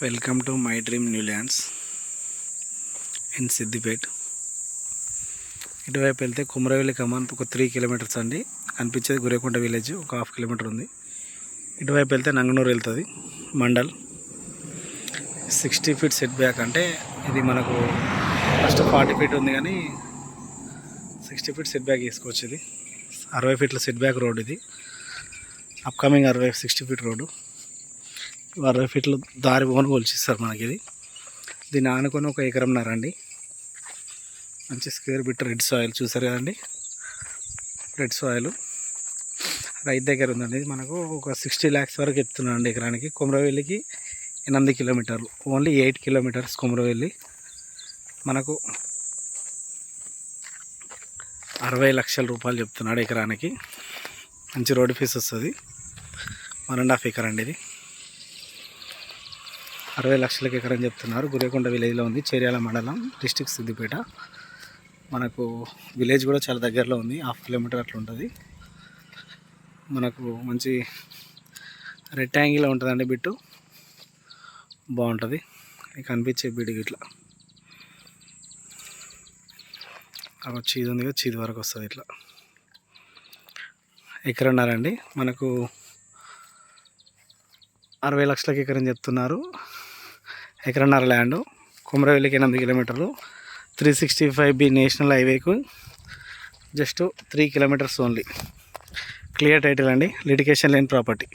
Welcome to my dream new lands in Siddipet. ఇటువైపు వెళ్తే కుమరవెల్లి కమాన్ ఒక 3 కిలోమీటర్స్ అండి. కనిపించేది గురేకొండ విలేజ్ ఒక 1/2 కిలోమీటర్ ఉంది. ఇటువైపు వెళ్తే నంగనూరు వెళ్తుంది మండల్. 60 ఫీట్ సెట్ బ్యాక్ అంటే ఇది మనకు ఫస్ట్ 40 ఫీట్ ఉంది కానీ 60 ఫీట్ సెట్ బ్యాక్ వేసుకోవచ్చు. ఇది 60 ఫీట్ల సెట్ బ్యాక్ రోడ్. ఇది అప్కమింగ్ 60 ఫీట్ రోడ్డు. 60 ఫీట్లు దారి పోను కొలిచిస్తారు మనకి. దీన్ని ఆనుకొని 1 ఎకరంన్నర అండి. మంచి స్క్వేర్ బిట్ రెడ్ సాయిల్ చూసారు కదండి. రెడ్ సాయిల్ రైతు దగ్గర ఉందండి. ఇది మనకు ఒక 60 lakhs వరకు చెప్తున్నాను అండి ఎకరానికి. కుమరవెల్లికి 8 కిలోమీటర్లు, ఓన్లీ 8 కిలోమీటర్స్ కుమరవెల్లి. మనకు 60 లక్షల రూపాయలు చెప్తున్నాడు ఎకరానికి. మంచి రోడ్ ఫీస్ వస్తుంది. 1.5 ఎకర్ అండి. ఇది 60 లక్షలకి ఎకరం చెప్తున్నారు. గురేకొండ విలేజ్లో ఉంది, చేర్యాల మండలం, డిస్ట్రిక్ట్ సిద్దిపేట. మనకు విలేజ్ కూడా చాలా దగ్గరలో ఉంది, 1/2 కిలోమీటర్ అట్లా ఉంటుంది. మనకు మంచి రెక్టాంగిల్లో ఉంటుందండి బిట్టు, బాగుంటుంది. కనిపించే బిడ్డు ఇట్లా చీది ఉంది కదా, చీది వరకు వస్తుంది. ఇట్లా ఎకరన్నర అండి. మనకు 60 లక్షలకి ఎకరం చెప్తున్నారు. ఎకరన్నర ల్యాండ్. కుమరవెల్లికి 8 కిలోమీటర్లు. 365B నేషనల్ హైవేకు just 3 kilometres only. Clear title అండి, లిటిగేషన్ లేని ప్రాపర్టీ.